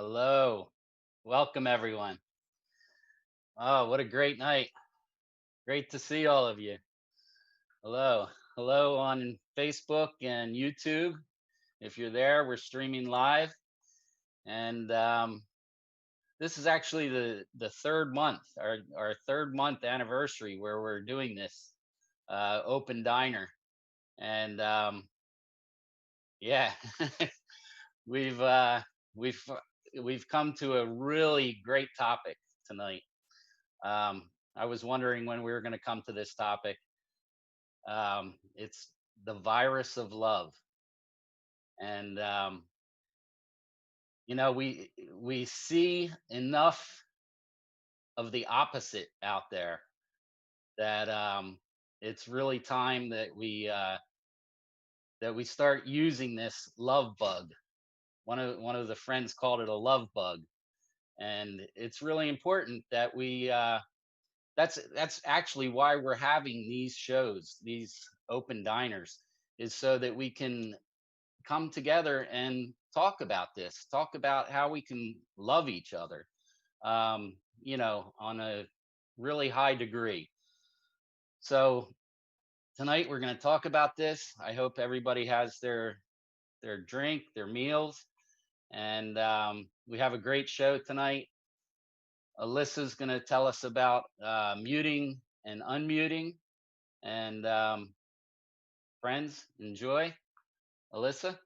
Hello. Welcome, everyone. Oh, what a great night. Great to see all of you. Hello. Hello on Facebook and YouTube. If you're there, we're streaming live. And this is actually the third month, our third month anniversary where we're doing this open diner. And yeah, we've uh, we've we've come to a really great topic tonight. I was wondering when we were going to come to this topic. It's the virus of love, and we see enough of the opposite out there that it's really time that we start using this love bug. One of the friends called it a love bug, and it's really important that we that's actually why we're having these shows, these open diners, is so that we can come together and talk about this, talk about how we can love each other, on a really high degree. So tonight we're going to talk about this. I hope everybody has their drink, their meals, and we have a great show tonight. Alyssa's going to tell us about muting and unmuting. And friends, enjoy. Alyssa?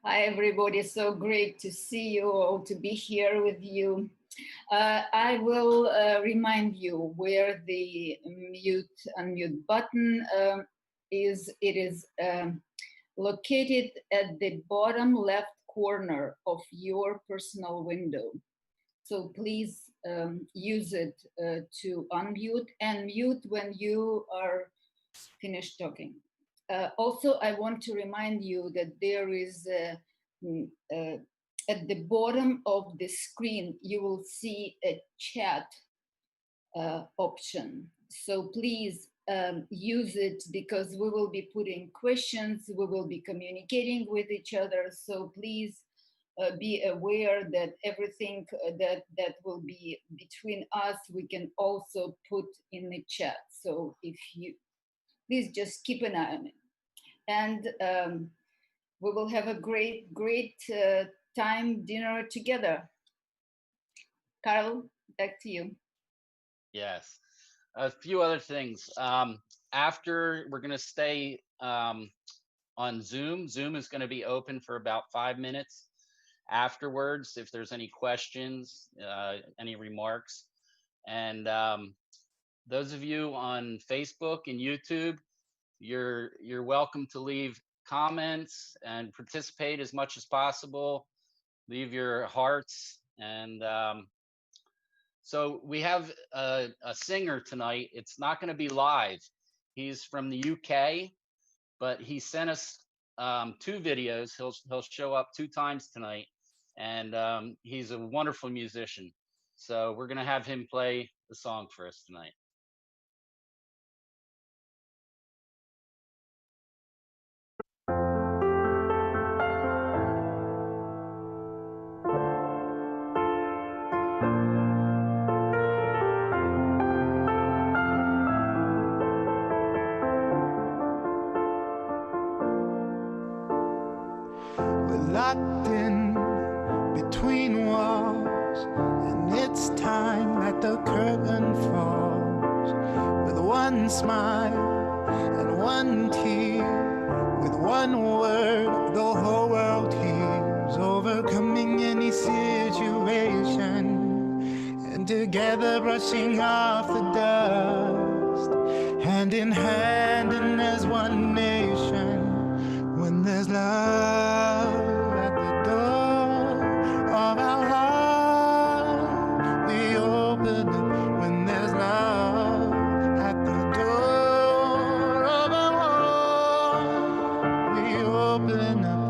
Hi, everybody. So great to see you all, to be here with you. I will remind you where the mute unmute button is. It is located at the bottom left corner of your personal window. So please use it to unmute and mute when you are finished talking. Also, I want to remind you that there is at the bottom of the screen, you will see a chat option. So please use it, because we will be putting questions, we will be communicating with each other. So please be aware that everything that will be between us, we can also put in the chat. So if you please just keep an eye on it. And we will have a great time dinner together. Carl, back to you. Yes. A few other things. After we're going to stay on Zoom. Zoom is going to be open for about 5 minutes. Afterwards, if there's any questions, any remarks, and those of you on Facebook and YouTube, you're welcome to leave comments and participate as much as possible. Leave your hearts. And so we have a singer tonight. It's not going to be live. He's from the UK, but he sent us 2 videos. He'll show up 2 times tonight, and he's a wonderful musician. So we're going to have him play the song for us tonight. Locked in between walls, and it's time that the curtain falls. With one smile and one tear, with one word, the whole world hears. Overcoming any situation, and together brushing off the dust, hand in hand and as one nation. When there's love at the door of our heart, we open it. When there's love at the door of our heart, we open up.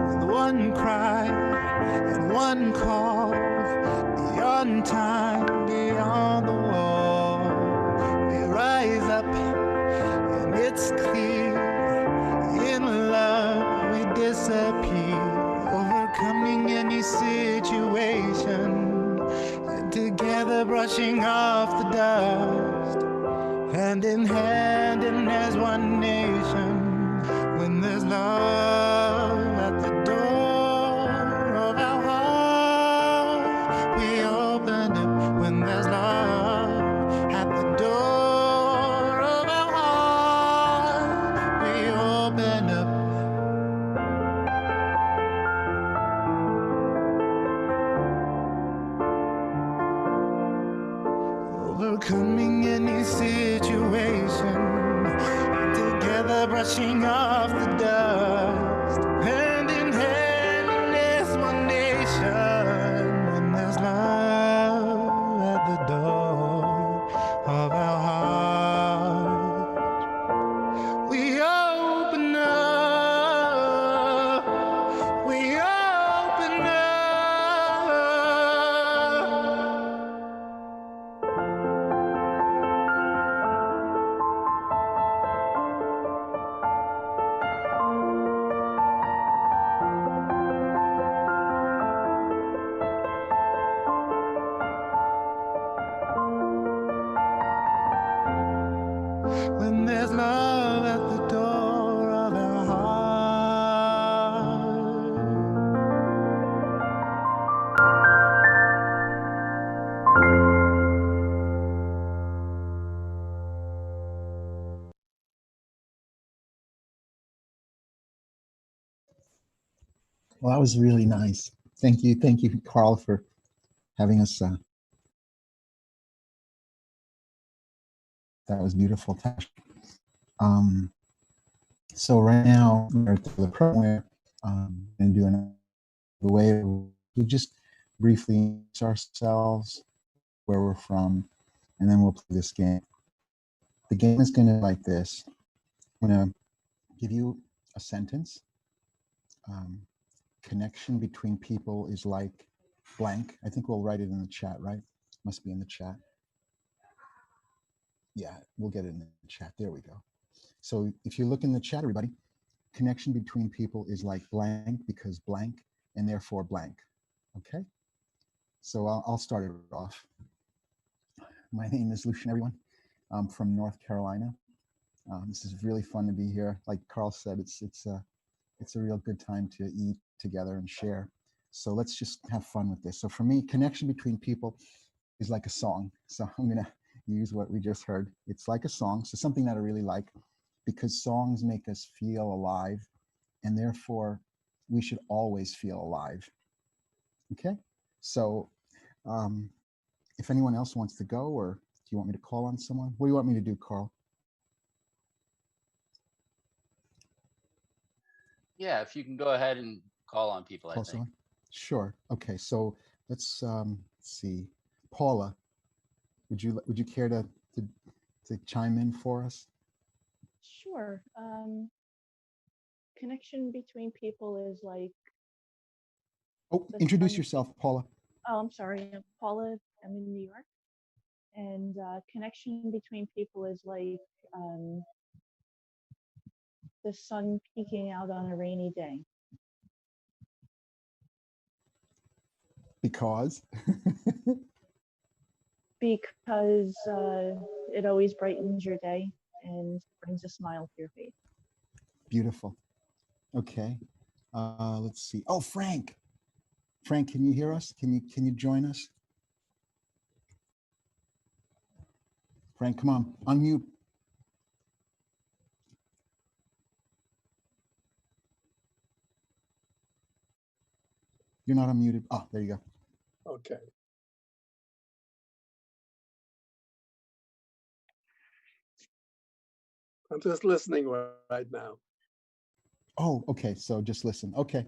With one cry and one call, beyond time, beyond the wall. We rise up and it's clear. In love we disappear, overcoming any situation, and together brushing off the dust, hand in hand and as one nation. When there's love at the door of our heart, we open up. When there's love at the door of our heart, we open up. Overcoming any situation, together brushing off the dust, hand in hand as one nation. When there's love at the door of our heart, we open up, we open up. When there's love at the door of our heart. Well, that was really nice. Thank you, Carl, for having us. That was beautiful, Tash. So right now we're at the program and doing the way we just briefly introduce ourselves, where we're from, and then we'll play this game. The game is going to be like this. I'm going to give you a sentence. Connection between people is like blank. I think we'll write it in the chat, right? Must be in the chat. Yeah, we'll get it in the chat. There we go. So if you look in the chat, everybody, connection between people is like blank because blank and therefore blank. Okay? So I'll start it off. My name is Lucian, everyone. I'm from North Carolina. This is really fun to be here. Like Carl said, it's a real good time to eat together and share. So let's just have fun with this. So for me, connection between people is like a song. So I'm gonna use what we just heard. It's like a song, so something that I really like, because songs make us feel alive, and therefore we should always feel alive. Okay, so if anyone else wants to go, or do you want me to call on someone? What do you want me to do, Carl? Yeah, if you can go ahead and call on people, Call I think. someone? Sure. Okay, so let's see. Paula, would you care to chime in for us? Sure. Connection between people is like. Oh, the introduce sun- yourself, Paula. Oh, I'm sorry. I'm Paula. I'm in New York. And connection between people is like the sun peeking out on a rainy day. Because? Because it always brightens your day and brings a smile to your face. Beautiful. Okay. Let's see. Oh, Frank. Frank, can you hear us? Can you join us? Frank, come on, unmute. You're not unmuted. Oh, there you go. Okay. I'm just listening right now. Oh, okay. So just listen. Okay.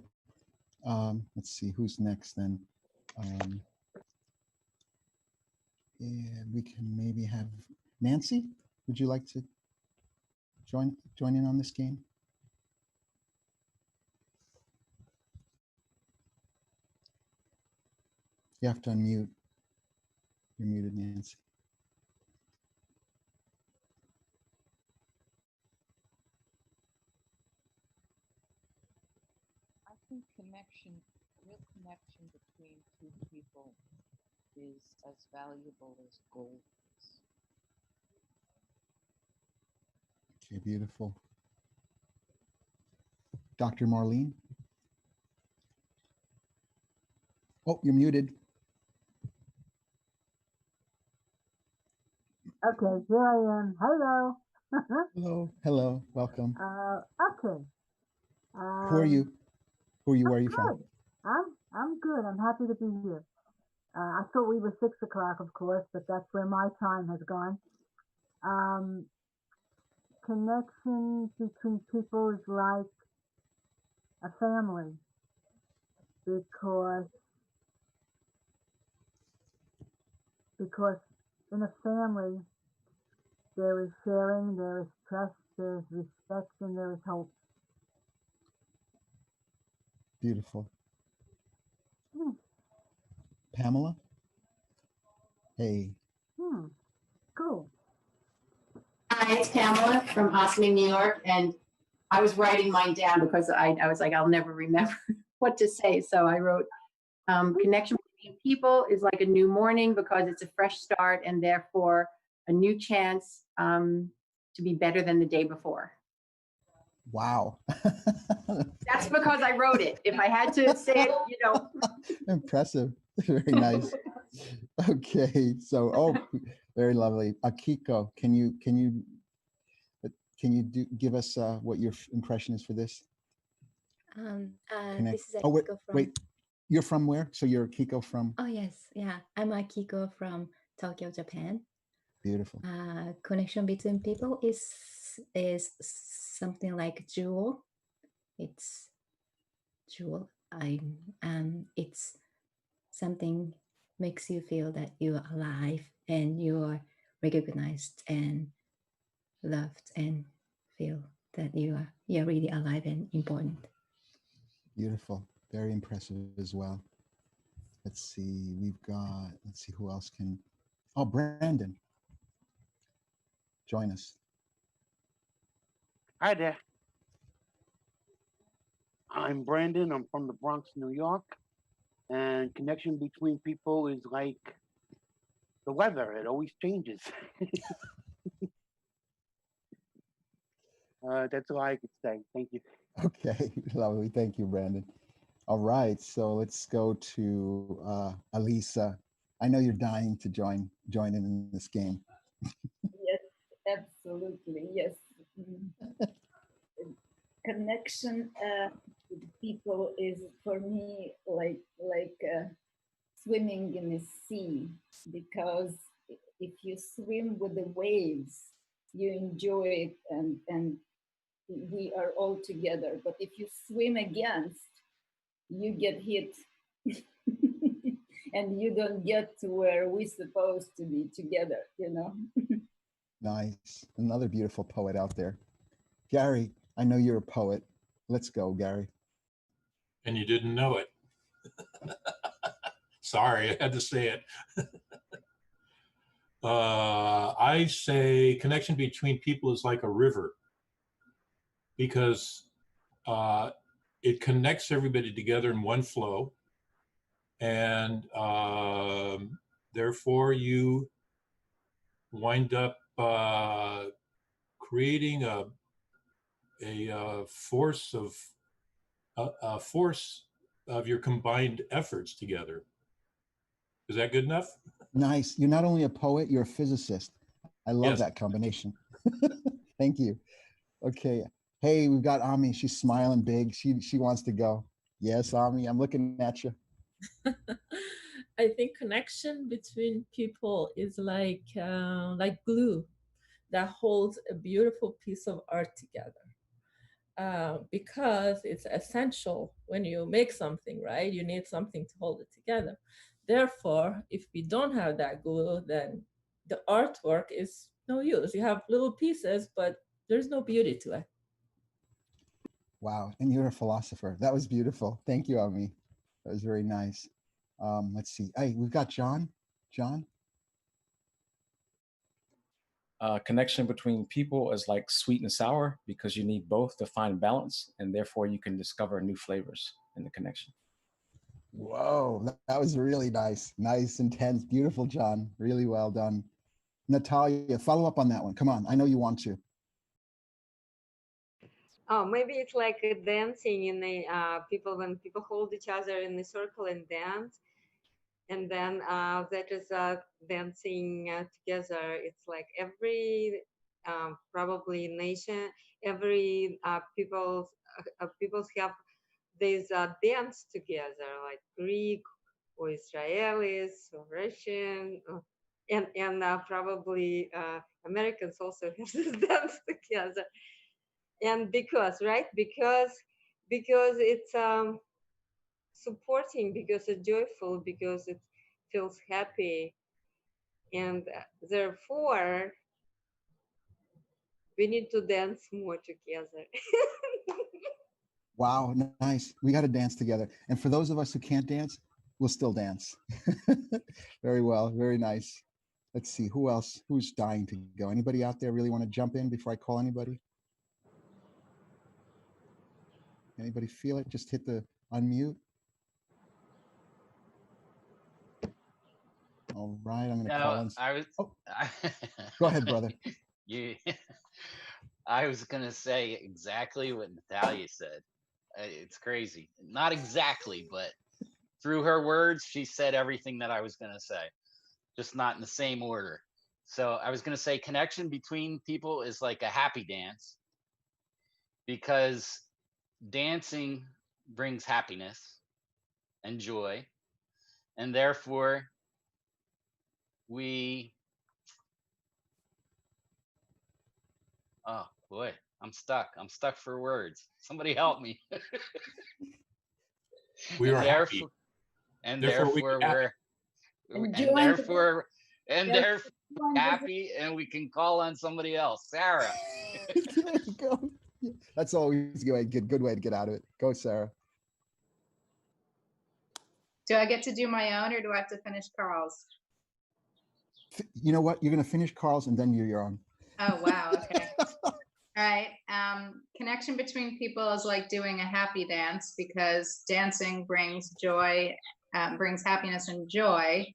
Let's see who's next then. And we can maybe have Nancy. Would you like to join in on this game? You have to unmute. You're muted, Nancy. I think real connection between two people is as valuable as gold is. Okay, beautiful. Dr. Marlene? Oh, you're muted. Okay, here I am. Hello. Hello, hello, welcome. Okay. Who are you? Who are you? Where are you from? Good. I'm good. I'm happy to be here. I thought we were 6 o'clock, of course, but that's where my time has gone. Connection between people is like a family because in a family there is sharing, there is trust, there is respect, and there is hope. Beautiful. Hmm. Pamela? Hey. Cool. Hi, it's Pamela from Ossining, New York, and I was writing mine down because I was like, I'll never remember what to say. So I wrote, connection between people is like a new morning because it's a fresh start and therefore a new chance to be better than the day before. Wow. That's because I wrote it. If I had to say it, you know. Impressive. Very nice. Okay, so very lovely. Akiko, can you give us what your impression is for this? This is Oh wait, Akiko from. wait. You're from where? So you're Akiko from? Oh yes, yeah. I'm Akiko from Tokyo, Japan. Beautiful. Connection between people is something like jewel. It's jewel. It's something makes you feel that you are alive and you are recognized and loved and feel that you're really alive and important. Beautiful. Very impressive as well. Let's see. Let's see who else can. Oh, Brandon. Join us. Hi there. I'm Brandon. I'm from the Bronx, New York. And connection between people is like the weather. It always changes. That's all I could say. Thank you. Okay, lovely. Thank you, Brandon. All right, so let's go to Alisa. I know you're dying to join in this game. Yes, absolutely. Yes. Connection with people is for me like swimming in a sea, because if you swim with the waves, you enjoy it and we are all together. But if you swim against, you get hit and you don't get to where we're supposed to be together, you know. Nice. Another beautiful poet out there. Gary, I know you're a poet. Let's go, Gary. And you didn't know it. Sorry, I had to say it. I say connection between people is like a river, because it connects everybody together in one flow, and therefore you wind up creating a force of your combined efforts together. Is that good enough? Nice. You're not only a poet, you're a physicist. I love that combination. Thank you. Okay. Hey, we've got Ami. She's smiling big. She wants to go. Yes, Ami, I'm looking at you. I think connection between people is like glue that holds a beautiful piece of art together. Because it's essential when you make something, right? You need something to hold it together. Therefore, if we don't have that glue, then the artwork is no use. You have little pieces, but there's no beauty to it. Wow, and you're a philosopher. That was beautiful. Thank you, Ami. That was very nice. Let's see. Hey, we've got John. John? connection between people is like sweet and sour because you need both to find balance, and therefore you can discover new flavors in the connection. Whoa, that was really nice. Nice, intense, beautiful, John. Really well done. Natalia, follow up on that one. Come on, I know you want to. Oh, maybe it's like a dancing in the people when people hold each other in a circle and dance, and then that is dancing together. It's like every probably nation, every peoples have this dance together, like Greek or Israelis or Russian, and probably Americans also have this dance together. And because it's supporting, because it's joyful, because it feels happy, and therefore we need to dance more together. Wow, nice. We got to dance together. And for those of us who can't dance, we'll still dance. Very well, very nice. Let's see, who else? Who's dying to go? Anybody out there really want to jump in before I call anybody? Anybody feel it? Just hit the unmute. All right, I'm going to call in. I was. Oh. Go ahead, brother. I was going to say exactly what Natalia said. It's crazy. Not exactly, but through her words, she said everything that I was going to say, just not in the same order. So I was going to say connection between people is like a happy dance, because dancing brings happiness and joy, and therefore oh boy, I'm stuck for words. Somebody help me. We are happy. And Therefore therefore happy, and we can call on somebody else. Sarah. There you go. That's always a good way to get out of it. Go, Sarah. Do I get to do my own, or do I have to finish Carl's? You know what? You're going to finish Carl's and then do your own. Oh, wow. Okay. All right. Connection between people is like doing a happy dance, because dancing brings joy, brings happiness and joy.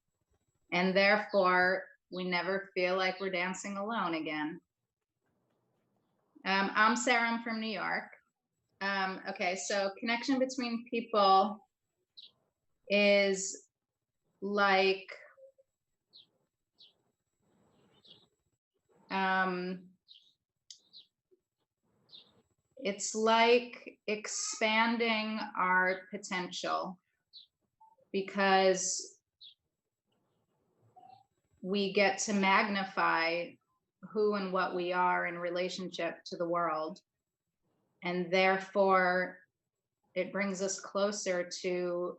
And therefore, we never feel like we're dancing alone again. I'm Sarah, I'm from New York. Okay, so connection between people is like it's like expanding our potential, because we get to magnify who and what we are in relationship to the world. And therefore, it brings us closer to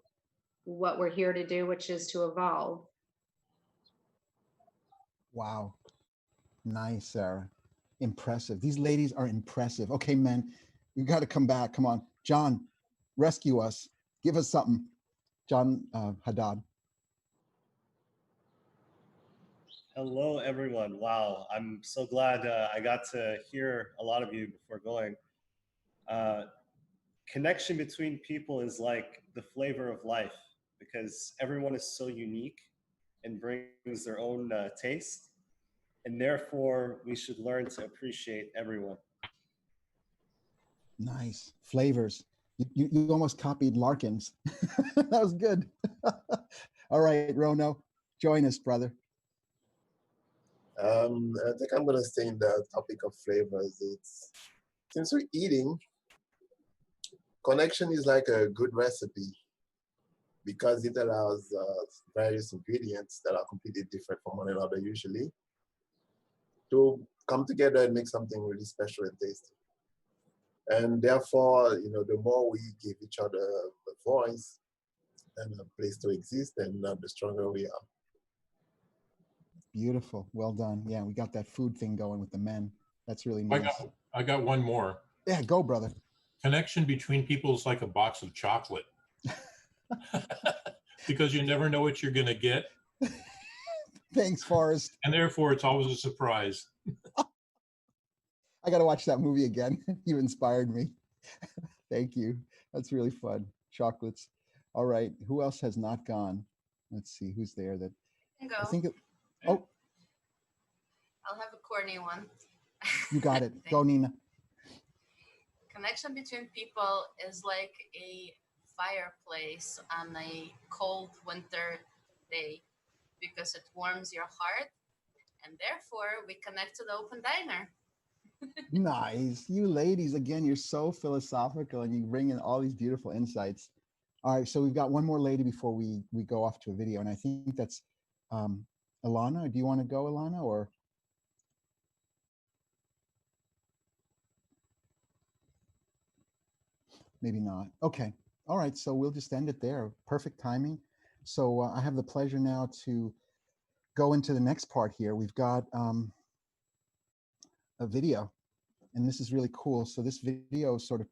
what we're here to do, which is to evolve. Wow. Nice, Sarah. Impressive. These ladies are impressive. Okay, men, you got to come back. Come on. John, rescue us. Give us something. John Haddad. Hello, everyone. Wow, I'm so glad I got to hear a lot of you before going. Connection between people is like the flavor of life, because everyone is so unique and brings their own taste. And therefore, we should learn to appreciate everyone. Nice. Flavors. You almost copied Larkin's. That was good. All right, Rono, join us, brother. I think I'm gonna stay in the topic of flavors. It's, since we're eating, connection is like a good recipe, because it allows various ingredients that are completely different from one another usually to come together and make something really special and tasty. And therefore, you know, the more we give each other a voice and a place to exist, then the stronger we are. Beautiful. Well done. Yeah, we got that food thing going with the men. That's really nice. I got one more. Yeah, go, brother. Connection between people is like a box of chocolate. Because you never know what you're going to get. Thanks, Forrest. And therefore, it's always a surprise. I got to watch that movie again. You inspired me. Thank you. That's really fun. Chocolates. All right. Who else has not gone? Let's see who's there. That Go. I think. Oh, I'll have a corny one. you got it. Go, Nina. Connection between people is like a fireplace on a cold winter day because it warms your heart, and therefore we connect to the open diner. Nice. You ladies, again, you're so philosophical and you bring in all these beautiful insights. All right, so we've got one more lady before we go off to a video, and I think that's Ilana. Do you want to go, Ilana, or? Maybe not. Okay. All right, so we'll just end it there. Perfect timing. So I have the pleasure now to go into the next part here. We've got a video, and this is really cool. So this video sort of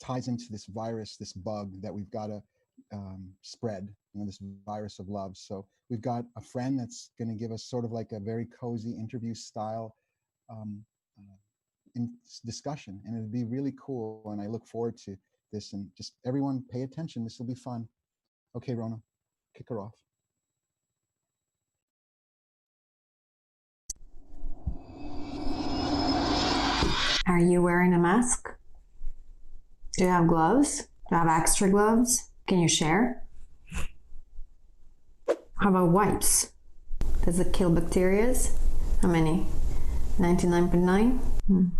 ties into this virus, this bug that we've got to spread, this virus of love. So we've got a friend that's going to give us sort of like a very cozy interview style in discussion, and it'd be really cool. And I look forward to this, and just everyone pay attention. This will be fun. Okay, Rona, kick her off. Are you wearing a mask? Do you have gloves? Do you have extra gloves? Can you share? How about wipes? Does it kill bacteria? How many? 99.9?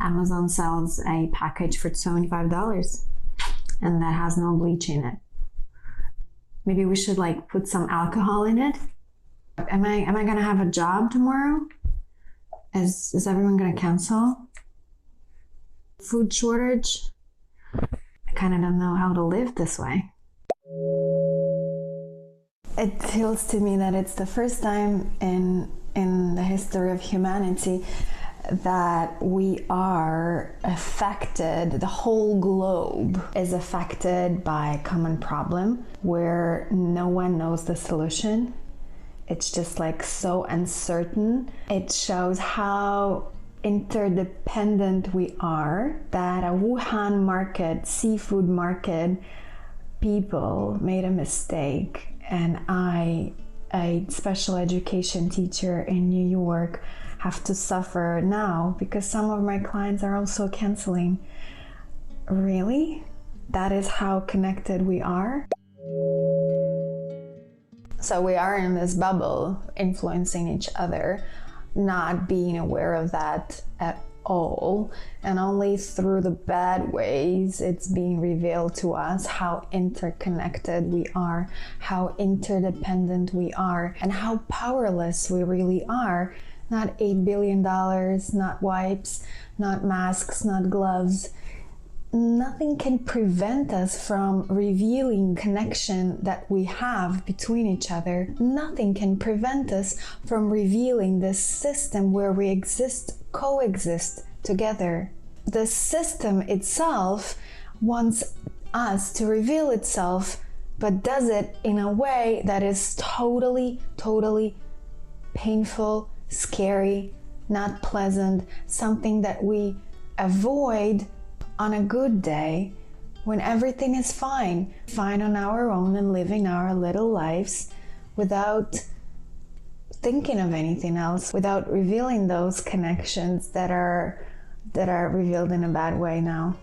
Amazon sells a package for $75 and that has no bleach in it. Maybe we should like put some alcohol in it. Am I gonna have a job tomorrow? Is everyone gonna cancel? Food shortage? I kind of don't know how to live this way. It feels to me that it's the first time in the history of humanity that we are affected, the whole globe is affected by a common problem where no one knows the solution. It's just like so uncertain. It shows how interdependent we are, that a Wuhan market, seafood market, people made a mistake, and I, a special education teacher in New York, have to suffer now because some of my clients are also canceling. Really? That is how connected we are? So we are in this bubble, influencing each other, not being aware of that at all. And only through the bad ways it's being revealed to us how interconnected we are, how interdependent we are, and how powerless we really are. Not $8 billion, not wipes, not masks, not gloves. Nothing can prevent us from revealing connection that we have between each other. Nothing can prevent us from revealing this system where we coexist together. The system itself wants us to reveal itself, but does it in a way that is totally, totally painful, scary, not pleasant, something that we avoid on a good day when everything is fine on our own and living our little lives without thinking of anything else, without revealing those connections that are revealed in a bad way now.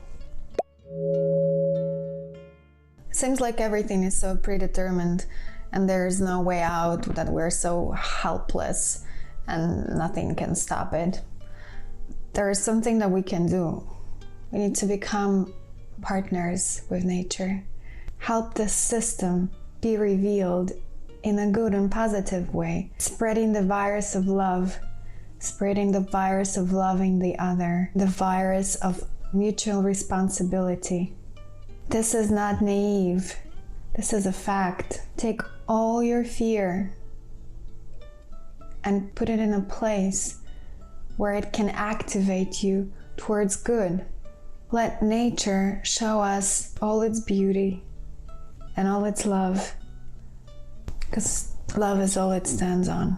Seems like everything is so predetermined and there's no way out, that we're so helpless and nothing can stop it. There is something that we can do. We need to become partners with nature, help the system be revealed in a good and positive way, spreading the virus of love, spreading the virus of loving the other, the virus of mutual responsibility. This is not naive. This is a fact. Take all your fear and put it in a place where it can activate you towards good. Let nature show us all its beauty and all its love, because Love is all it stands on.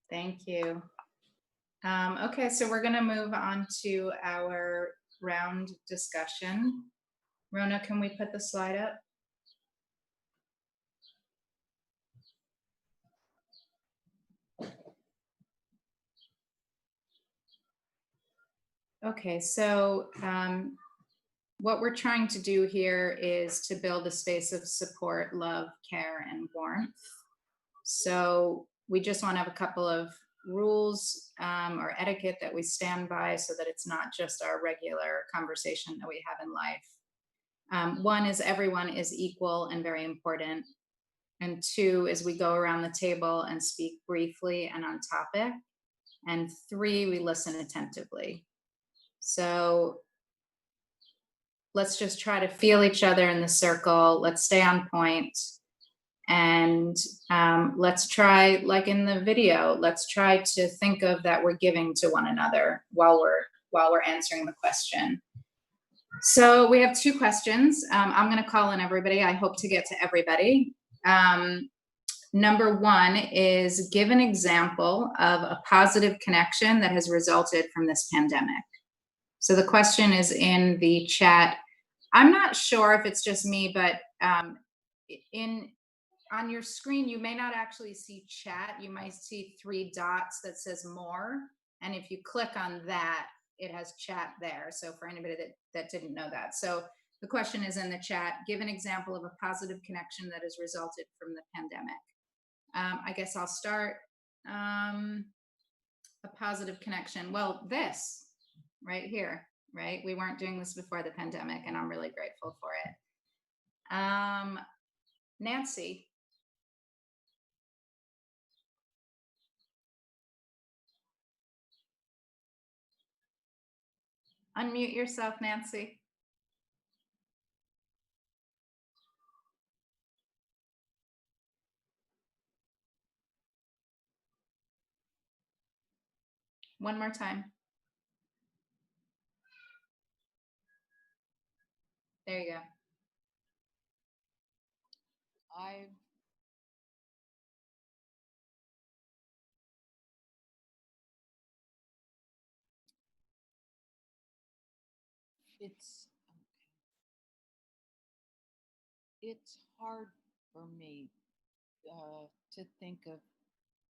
Thank you. Okay, so we're going to move on to our round discussion. Rona, can we put the slide up? Okay, so what we're trying to do here is to build a space of support, love, care, and warmth. So we just want to have a couple of rules or etiquette that we stand by so that it's not just our regular conversation that we have in life. One is everyone is equal and very important. And two is we go around the table and speak briefly and on topic. And three, we listen attentively. So let's just try to feel each other in the circle. Let's stay on point. And let's try, like in the video, let's try to think of that we're giving to one another while we're answering the question. So we have two questions. I'm going to call in everybody. I hope to get to everybody. Number one is give an example of a positive connection that has resulted from this pandemic. So the question is in the chat. I'm not sure if it's just me, but on your screen, you may not actually see chat. You might see 3 dots that says more. And if you click on that, it has chat there. So for anybody that didn't know that. So the question is in the chat, give an example of a positive connection that has resulted from the pandemic. I guess I'll start. A positive connection. Well, this right here, right? We weren't doing this before the pandemic, and I'm really grateful for it. Nancy. Unmute yourself, Nancy. One more time. There you go. It's hard for me to think of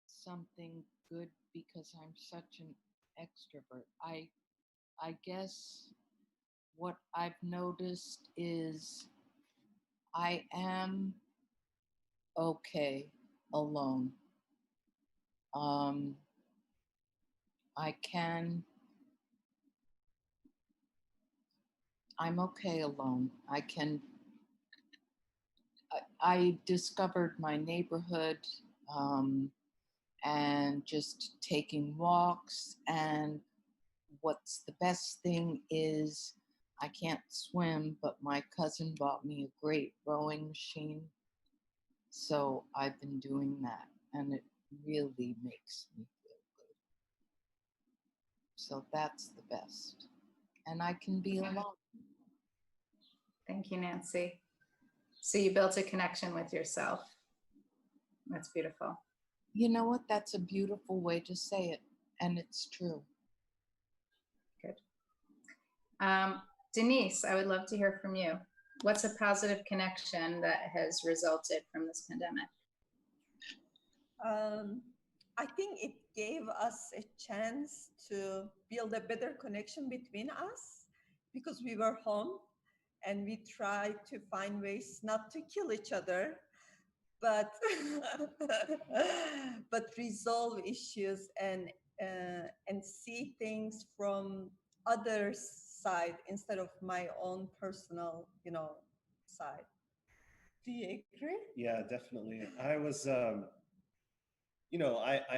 something good because I'm such an extrovert. I guess what I've noticed is I am okay alone. I'm okay alone. I discovered my neighborhood and just taking walks. And what's the best thing is I can't swim, but my cousin bought me a great rowing machine. So I've been doing that, and it really makes me feel good. So that's the best. And I can be alone. Thank you, Nancy. So you built a connection with yourself. That's beautiful. You know what? That's a beautiful way to say it. And it's true. Good. Denise, I would love to hear from you. What's a positive connection that has resulted from this pandemic? I think it gave us a chance to build a better connection between us because we were home and we tried to find ways not to kill each other, but but resolve issues and see things from others' side instead of my own personal, side. Do you agree? Yeah, definitely. I was, I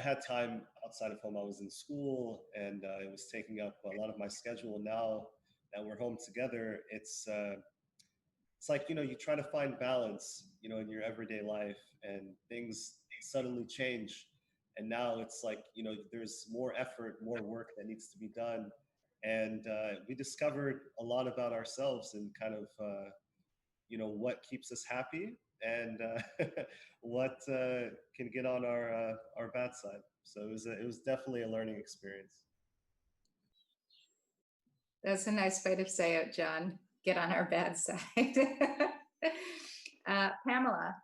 had time outside of home. I was in school and it was taking up a lot of my schedule. Now that we're home together, it's like, you try to find balance, in your everyday life, and things suddenly change. And now it's like, there's more effort, more work that needs to be done. And we discovered a lot about ourselves and kind of, what keeps us happy and what can get on our bad side. So it was definitely a learning experience. That's a nice way to say it, John. Get on our bad side. Pamela.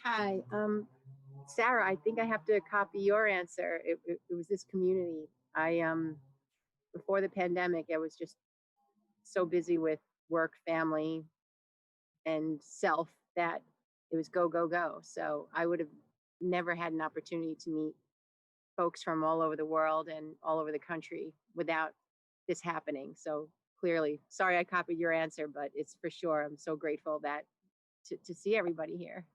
Hi, Sarah, I think I have to copy your answer. It was this community. Before the pandemic, I was just so busy with work, family, and self that it was go, go, go. So I would have never had an opportunity to meet folks from all over the world and all over the country without this happening. So clearly, sorry I copied your answer, but it's for sure. I'm so grateful that to see everybody here.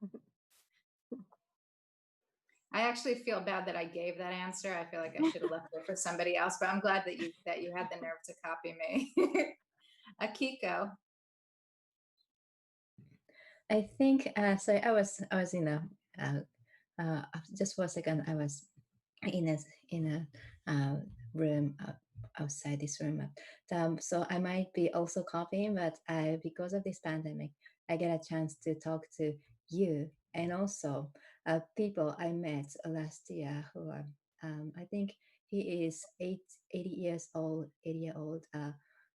I actually feel bad that I gave that answer. I feel like I should have left it for somebody else, but I'm glad that you had the nerve to copy me. Akiko. I think so. I was in just for a second. I was in a room outside this room. So I might be also copying, but because of this pandemic, I get a chance to talk to you and also people I met last year who are, I think he is 80-year-old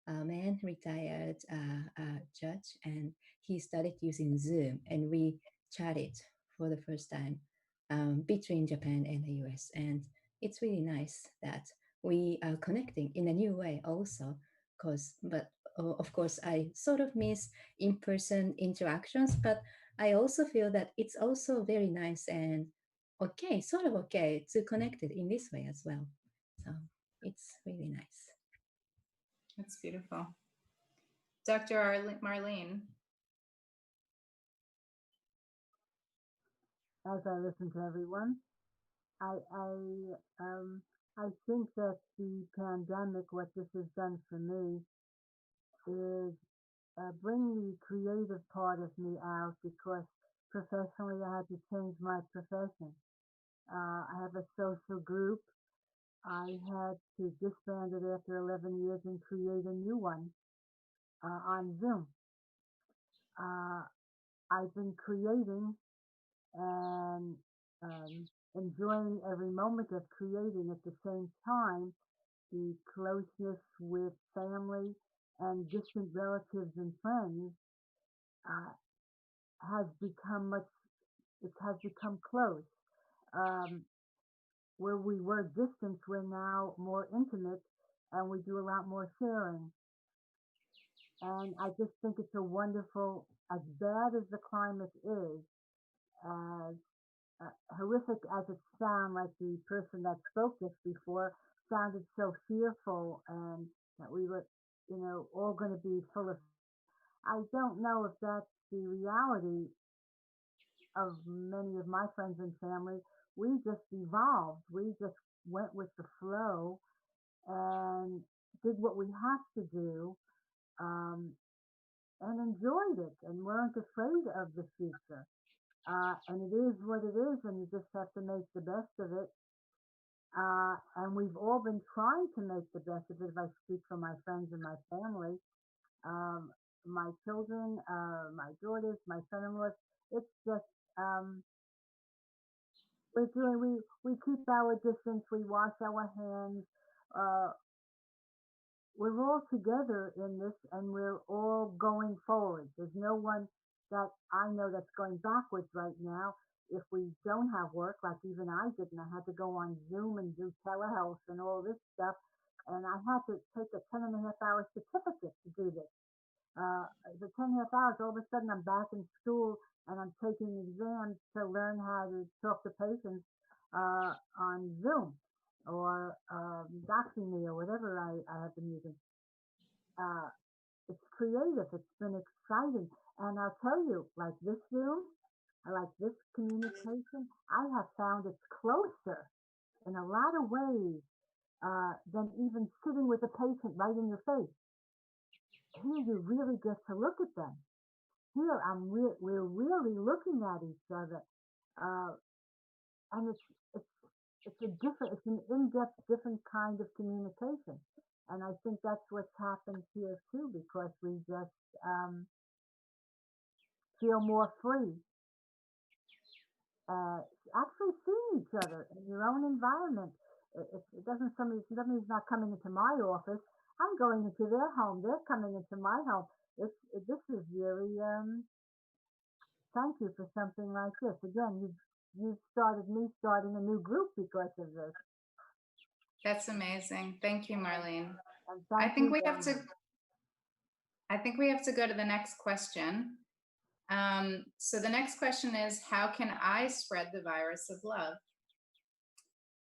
man, retired judge, and he started using Zoom, and we chatted for the first time between Japan and the US. And it's really nice that we are connecting in a new way also, but of course, I sort of miss in-person interactions, but I also feel that it's also very nice and okay, sort of okay to connect it in this way as well. So it's really nice. That's beautiful. Dr. Marlene. As I listen to everyone, I think that the pandemic, what this has done for me, is bring the creative part of me out, because professionally I had to change my profession. I have a social group. I had to disband it after 11 years and create a new one on Zoom. I've been creating and enjoying every moment of creating. At the same time, the closeness with family and distant relatives and friends has become close. Where we were distant, we're now more intimate, and we do a lot more sharing. And I just think it's a wonderful, as bad as the climate is, as horrific as it sounds, like the person that spoke this before sounded so fearful, and that we were, all going to be full of. I don't know if that's the reality of many of my friends and family. We just evolved. We just went with the flow and did what we have to do, and enjoyed it, and weren't afraid of the future. And it is what it is, and you just have to make the best of it. And we've all been trying to make the best of it, if I speak for my friends and my family, my children, my daughters, my son-in-laws. It's just, we keep our distance, we wash our hands. We're all together in this, and we're all going forward. There's no one that I know that's going backwards right now. If we don't have work, like even I did, and I had to go on Zoom and do telehealth and all this stuff, and I had to take a 10.5-hour certificate to do this. The 10.5 hours, all of a sudden I'm back in school, and I'm taking exams to learn how to talk to patients on Zoom, or Doxy.me, or whatever I have been using. It's creative. It's been exciting. And I'll tell you, like this Zoom, like this communication, I have found it's closer in a lot of ways than even sitting with a patient right in your face. Here you really get to look at them. Here we're really looking at each other, and it's it's an in-depth, different kind of communication. And I think that's what's happened here too, because we just feel more free. Actually seeing each other in your own environment. It doesn't, somebody's not coming into my office. I'm going into their home. They're coming into my home. This is really, thank you for something like this. Again, you've started me starting a new group because of this. That's amazing. Thank you, Marlene. And I thank think you, we have to. Dana. I think we have to go to the next question. So the next question is, how can I spread the virus of love?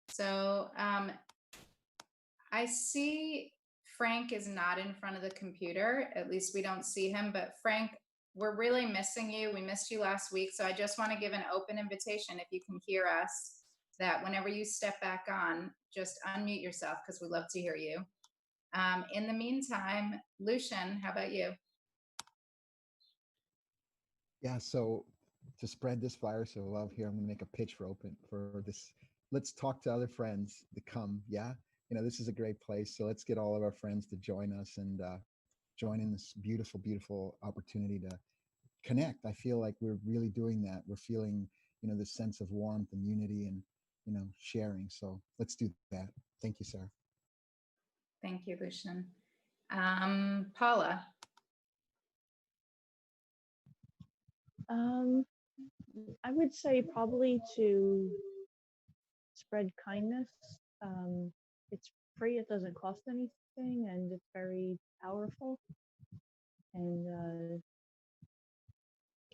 So I see Frank is not in front of the computer. At least we don't see him. But Frank, we're really missing you. We missed you last week. So I just want to give an open invitation, if you can hear us, that whenever you step back on, just unmute yourself, because we'd love to hear you. In the meantime, Lucian, how about you? Yeah, so to spread this virus of love here, I'm gonna make a pitch for this. Let's talk to other friends to come. Yeah, this is a great place. So let's get all of our friends to join us and join in this beautiful, beautiful opportunity to connect. I feel like we're really doing that. We're feeling, this sense of warmth and unity and, sharing. So let's do that. Thank you, Sarah. Thank you, Lucian. Paula. I would say probably to spread kindness. It's free, it doesn't cost anything, and it's very powerful and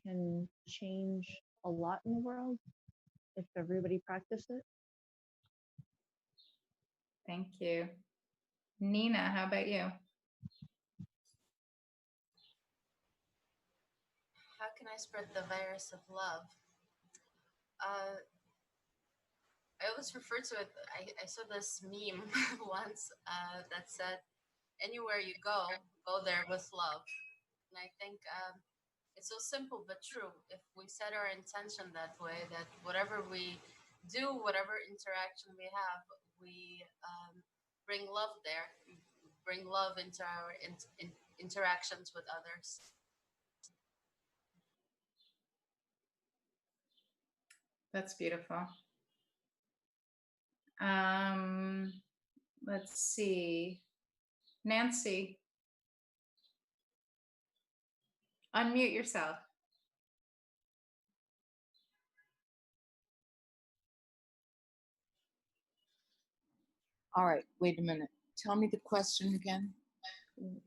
can change a lot in the world if everybody practice it. Thank you. Nina, how about you? How can I spread the virus of love? I always refer to it, I saw this meme once that said, anywhere you go there with love. And I think it's so simple but true. If we set our intention that way, that whatever we do, whatever interaction we have, we bring love there, bring love into our interactions with others. That's beautiful. Let's see. Nancy, unmute yourself. All right, wait a minute. Tell me the question again.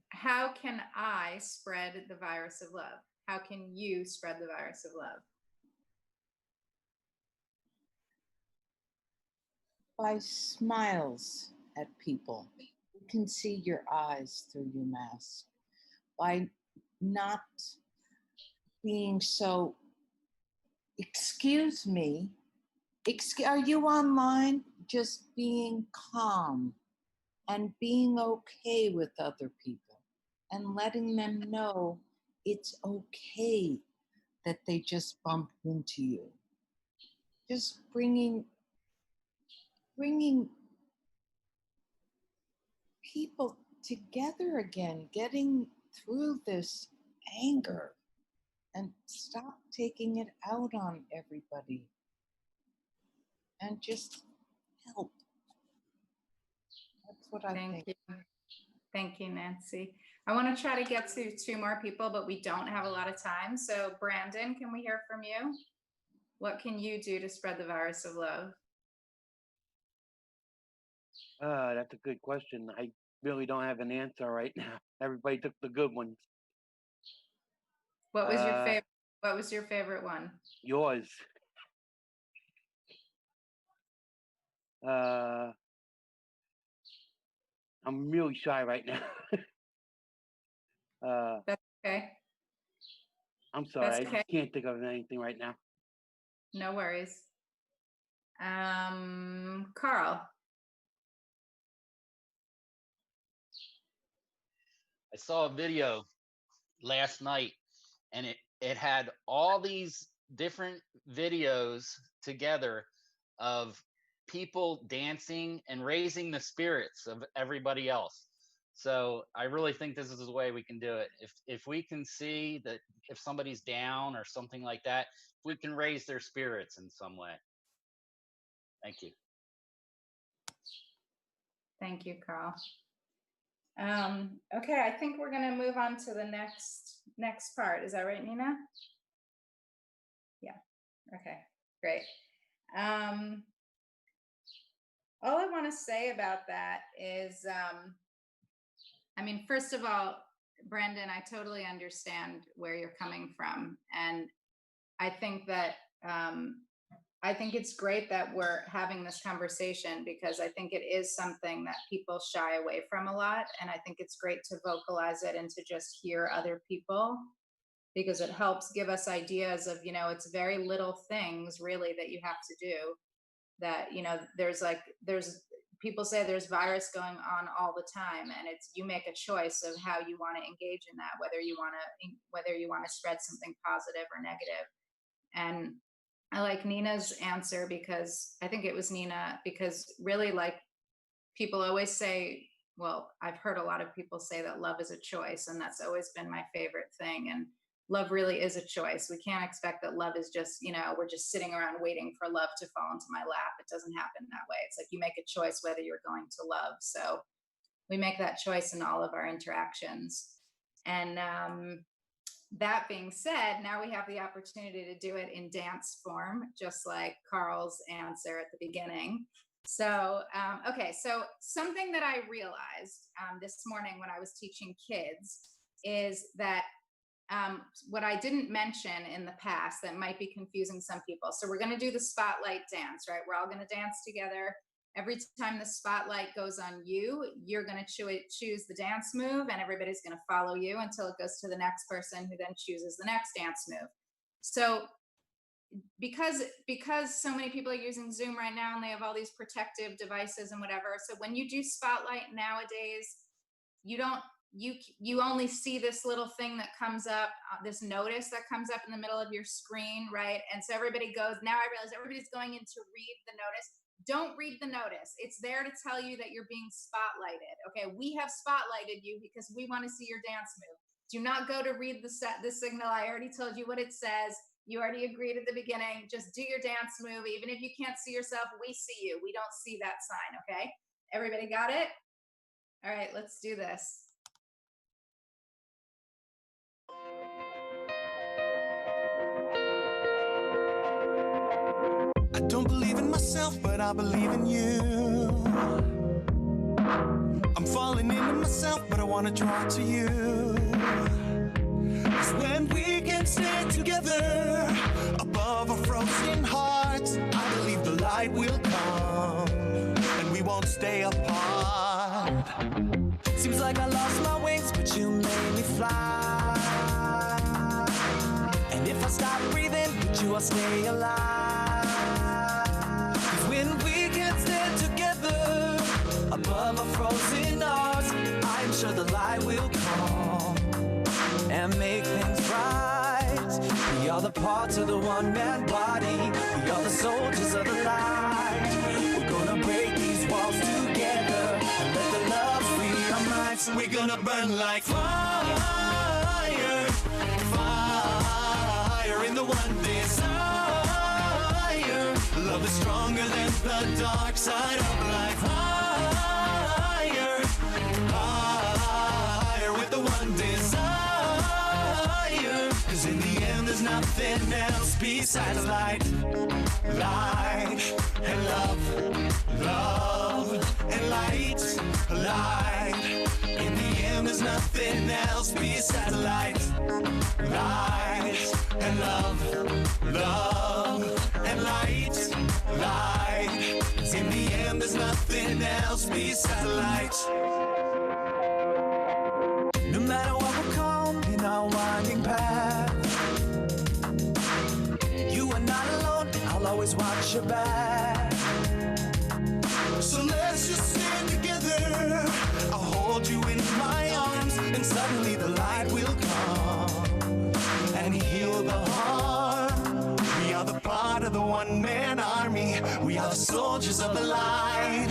How can I spread the virus of love? How can you spread the virus of love? By smiles at people. You can see your eyes through your mask. By not being so, excuse me, are you online? Just being calm and being okay with other people and letting them know it's okay that they just bumped into you. Just bringing people together again, getting through this anger and stop taking it out on everybody and just help. That's what I think. Thank you, Nancy. I want to try to get to 2 more people, but we don't have a lot of time. So Brandon, can we hear from you? What can you do to spread the virus of love? That's a good question. I really don't have an answer right now. Everybody took the good ones. What was your favorite? What was your favorite one? Yours. I'm really shy right now. That's okay. I'm sorry, That's I okay. just can't think of anything right now. No worries. Carl. I saw a video last night and it had all these different videos together of people dancing and raising the spirits of everybody else. So I really think this is the way we can do it. If we can see that if somebody's down or something like that, we can raise their spirits in some way. Thank you. Thank you, Carl. Okay, I think we're going to move on to the next part. Is that right, Nina? Yeah. Okay, great. All I want to say about that is, I mean, first of all, Brendan, I totally understand where you're coming from. And I think that, I think it's great that we're having this conversation, because I think it is something that people shy away from a lot. And I think it's great to vocalize it and to just hear other people, because it helps give us ideas of, you know, it's very little things really that you have to do. That, you know, there's people say there's virus going on all the time, and it's, you make a choice of how you want to engage in that, whether you want to spread something positive or negative. And I like Nina's answer, because I think it was Nina, because really, like, people always say, well, I've heard a lot of people say that love is a choice, and that's always been my favorite thing. And love really is a choice. We can't expect that love is just, you know, we're just sitting around waiting for love to fall into my lap. It doesn't happen that way. It's like you make a choice whether you're going to love. So we make that choice in all of our interactions. And that being said, now we have the opportunity to do it in dance form, just like Carl's answer at the beginning. So, okay, so something that I realized this morning when I was teaching kids is that what I didn't mention in the past that might be confusing some people. So we're going to do the spotlight dance, right? We're all going to dance together. Every time the spotlight goes on you, you're going to choose the dance move, and everybody's going to follow you until it goes to the next person, who then chooses the next dance move. So because so many people are using Zoom right now, and they have all these protective devices and whatever. So when you do spotlight nowadays, you only see this little thing that comes up, this notice that comes up in the middle of your screen, right? And so everybody goes, now I realize everybody's going in to read the notice. Don't read the notice. It's there to tell you that you're being spotlighted. Okay, we have spotlighted you because we want to see your dance move. Do not go to read the signal. I already told you what it says. You already agreed at the beginning. Just do your dance move. Even if you can't see yourself, we see you. We don't see that sign, okay? Everybody got it? All right, let's do this. I don't believe in myself, but I believe in you. I'm falling into myself, but I want to draw to you. 'Cause when we can stay together above our frozen hearts, I believe the light will come and we won't stay apart. Seems like I lost my wings, but you made me fly. And if I stop breathing, with you I'll stay alive. 'Cause when we can stand together above our frozen hearts, I'm sure the light will come and make things right. We are the parts of the one-man body. We are the soldiers of the light. We're gonna break these walls together and let the love free our minds. We're gonna burn like fire, fire in the one desire. Love is stronger than the dark side of life. Higher, higher with the one desire. 'Cause in the end there's nothing else besides light, light and love, love and light, light. In the end there's nothing else besides light, light and love, love and light, light. 'Cause in the end there's nothing else besides light. No matter what will come in our winding path, you are not alone, I'll always watch your back. So let's just stand together, I'll hold you in my arms, and suddenly the light will come and heal the harm. We are the part of the one-man army. We are the soldiers of the light.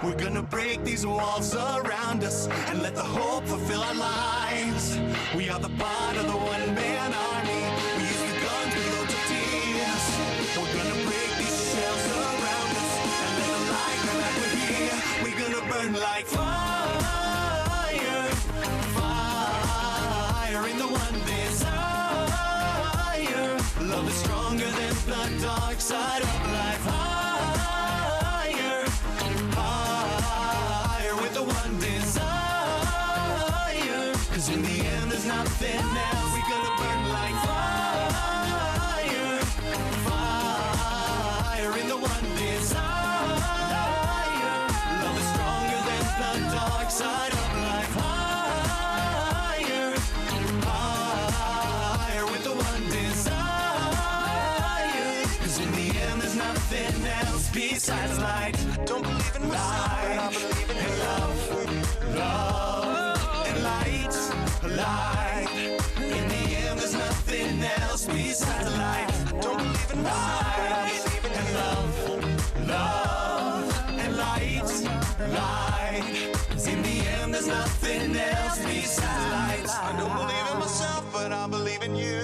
We're gonna break these walls around us and let the hope fulfill our lives. We are the part of the one-man army. We use the guns, we load the tears. We're gonna break these shells around us and let the light come back. We're here. We're gonna burn like fire, fire in the one desire. Love is stronger than the dark side of life. Higher, higher with the one desire. 'Cause in the end there's nothing else. We're gonna burn like fire, fire in the one desire. Love is stronger than the dark side of life. Higher, higher with the one desire. 'Cause in the end there's nothing else besides light. Don't believe in light, I believe in love, love and light, light. In the end there's nothing else besides light. Don't believe in light, I believe in love, love and light, light. 'Cause in the end there's nothing else besides light. I don't believe in myself, but I believe in you.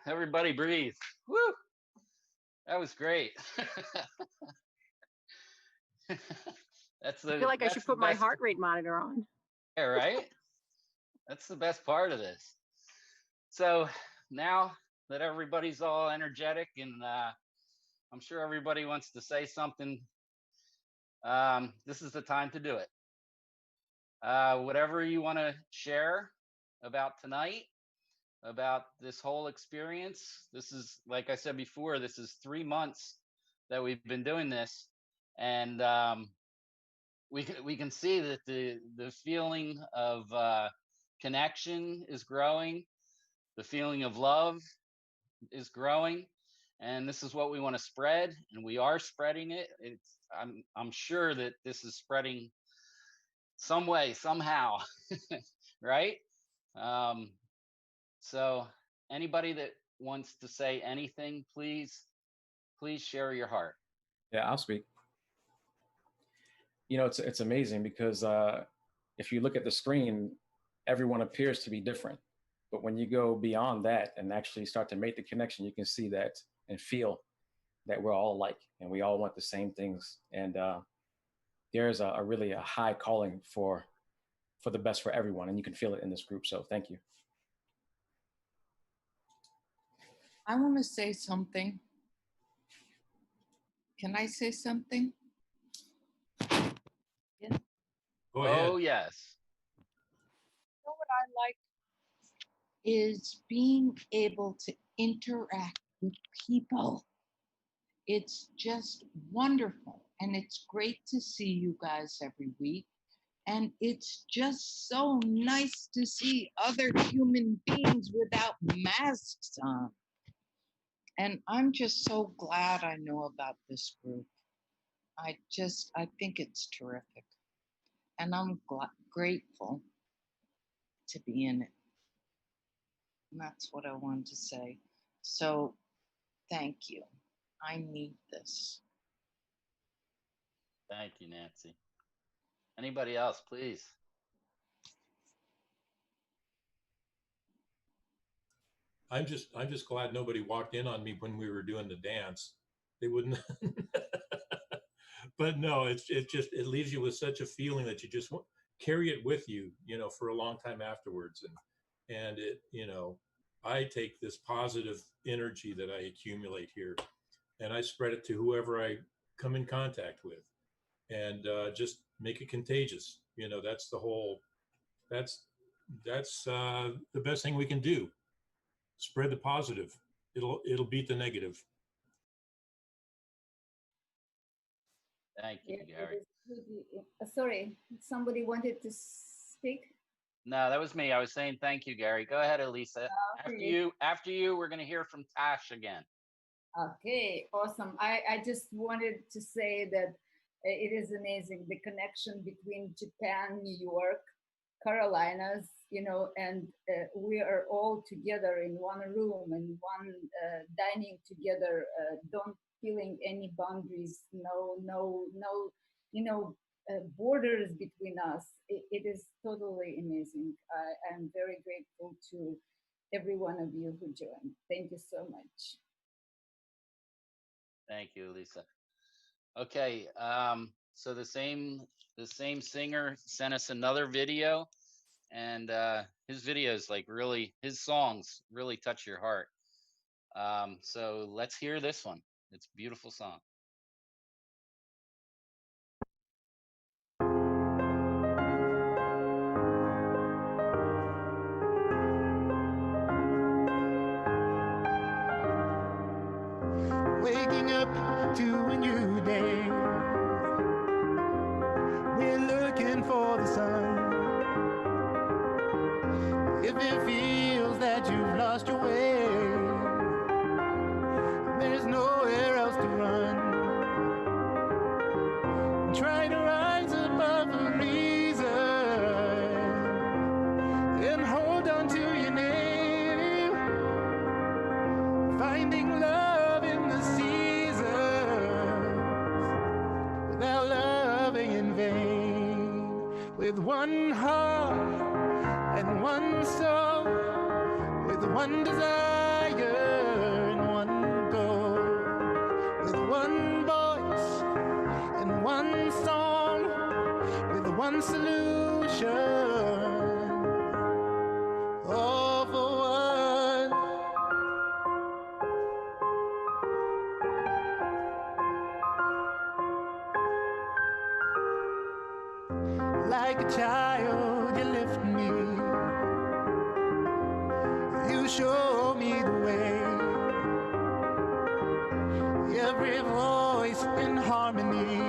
Everybody breathe. Woo! That was great. That's the I feel like I that's should the put my best- heart rate monitor on. Yeah, right? That's the best part of this. So now that everybody's all energetic and I'm sure everybody wants to say something, this is the time to do it. Whatever you want to share about tonight, about this whole experience. This is, like I said before, this is 3 months that we've been doing this. And we can see that the feeling of connection is growing, the feeling of love is growing, and this is what we want to spread, and we are spreading it. I'm sure that this is spreading some way, somehow, right? So anybody that wants to say anything, please share your heart. Yeah, I'll speak. You know, it's amazing because if you look at the screen, everyone appears to be different. But when you go beyond that and actually start to make the connection, you can see that and feel that we're all alike and we all want the same things. And there's a really a high calling for the best for everyone, and you can feel it in this group. So thank you. I want to say something. Can I say something? Yeah. Go ahead. Oh, yes. You know what I like is being able to interact with people. It's just wonderful. And it's great to see you guys every week. And it's just so nice to see other human beings without masks on. And I'm just so glad I know about this group. I think it's terrific. And I'm grateful to be in it. And that's what I wanted to say. So thank you. I need this. Thank you, Nancy. Anybody else, please? I'm just glad nobody walked in on me when we were doing the dance. They wouldn't. But no, it leaves you with such a feeling that you just carry it with you, for a long time afterwards. And it, I take this positive energy that I accumulate here and I spread it to whoever I come in contact with, and just make it contagious. That's the best thing we can do. Spread the positive. It'll beat the negative. Thank you, Gary. Sorry, somebody wanted to speak. No, that was me. I was saying thank you, Gary. Go ahead, Elisa. Okay. After you, we're going to hear from Tash again. Okay, awesome. I just wanted to say that it is amazing, the connection between Japan, New York, Carolinas, you know, and we are all together in one room and one dining together, don't feeling any boundaries, no, you know, borders between us. It is totally amazing. I'm very grateful to every one of you who joined. Thank you so much. Thank you, Lisa. Okay, so the same singer sent us another video, and his videos like really, his songs really touch your heart. So let's hear this one. It's a beautiful song. Waking up to a new day, we're looking for the sun. If it feels that you've lost your way, there's nowhere else to run. Try to rise above the reason and hold on to your name, finding love in the seasons without loving in vain. With one heart and one soul, with one desire and one goal, with one voice and one song, with one solution, all for one. Like a child, you lift me, you show me the way. Every voice in harmony,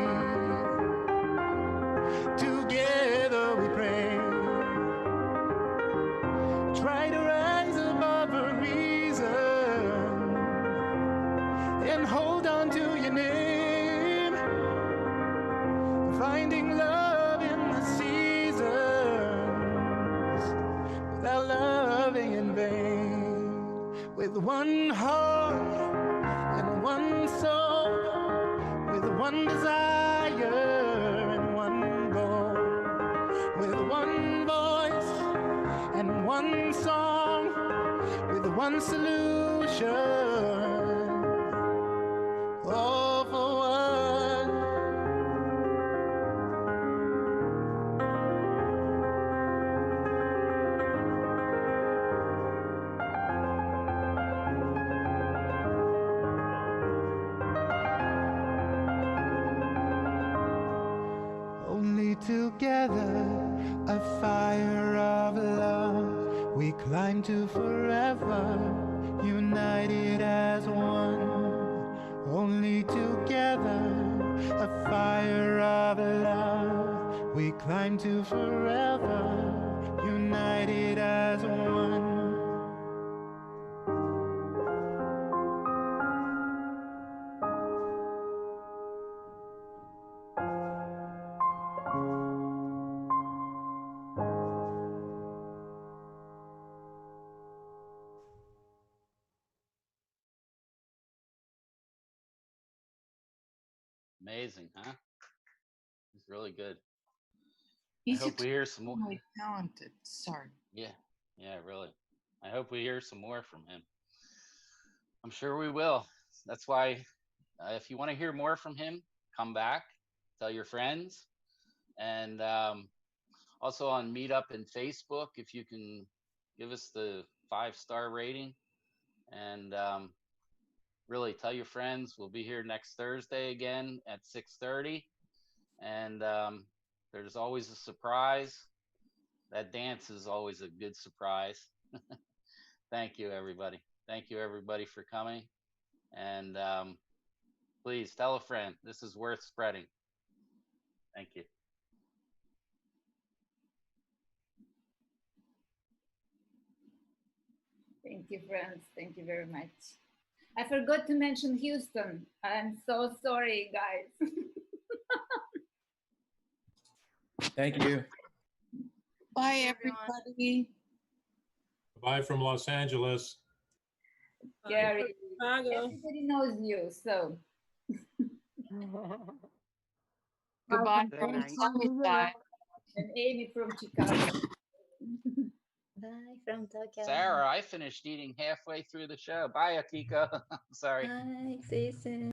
together we pray. Try to rise above our reason and hold on to your name, finding love in the seasons without loving in vain. With one heart and one soul, with one desire and one goal, with one voice and one song, with one solution, all for one. Only together, a fire of love, we climb to forever, united as one. Only together, a fire of love, we climb to forever, united as one. Amazing, huh? It's really good. He's I hope we hear some more. extremely talented. Sorry. Yeah, really. I hope we hear some more from him. I'm sure we will. That's why, if you want to hear more from him, come back, tell your friends, and also on Meetup and Facebook, if you can give us the 5-star rating, and really tell your friends. We'll be here next Thursday again at 6:30, and there's always a surprise. That dance is always a good surprise. Thank you, everybody. Thank you, everybody, for coming. And please tell a friend. This is worth spreading. Thank you. Thank you, friends. Thank you very much. I forgot to mention Houston. I'm so sorry, guys. Thank you. Bye, everybody. Bye from Los Angeles. Gary, Chicago. everybody knows you, so. Goodbye Bye from from Sunnyside. And Amy from Chicago. Bye from Tokyo. Sarah, I finished eating halfway through the show. Bye, Akiko. Sorry. Bye. See you soon.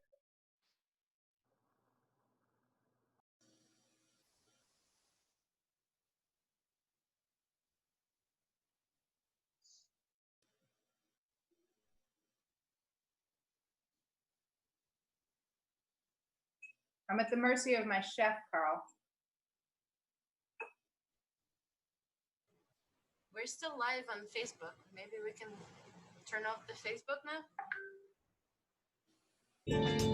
I'm at the mercy of my chef, Carl. We're still live on Facebook. Maybe we can turn off the Facebook now.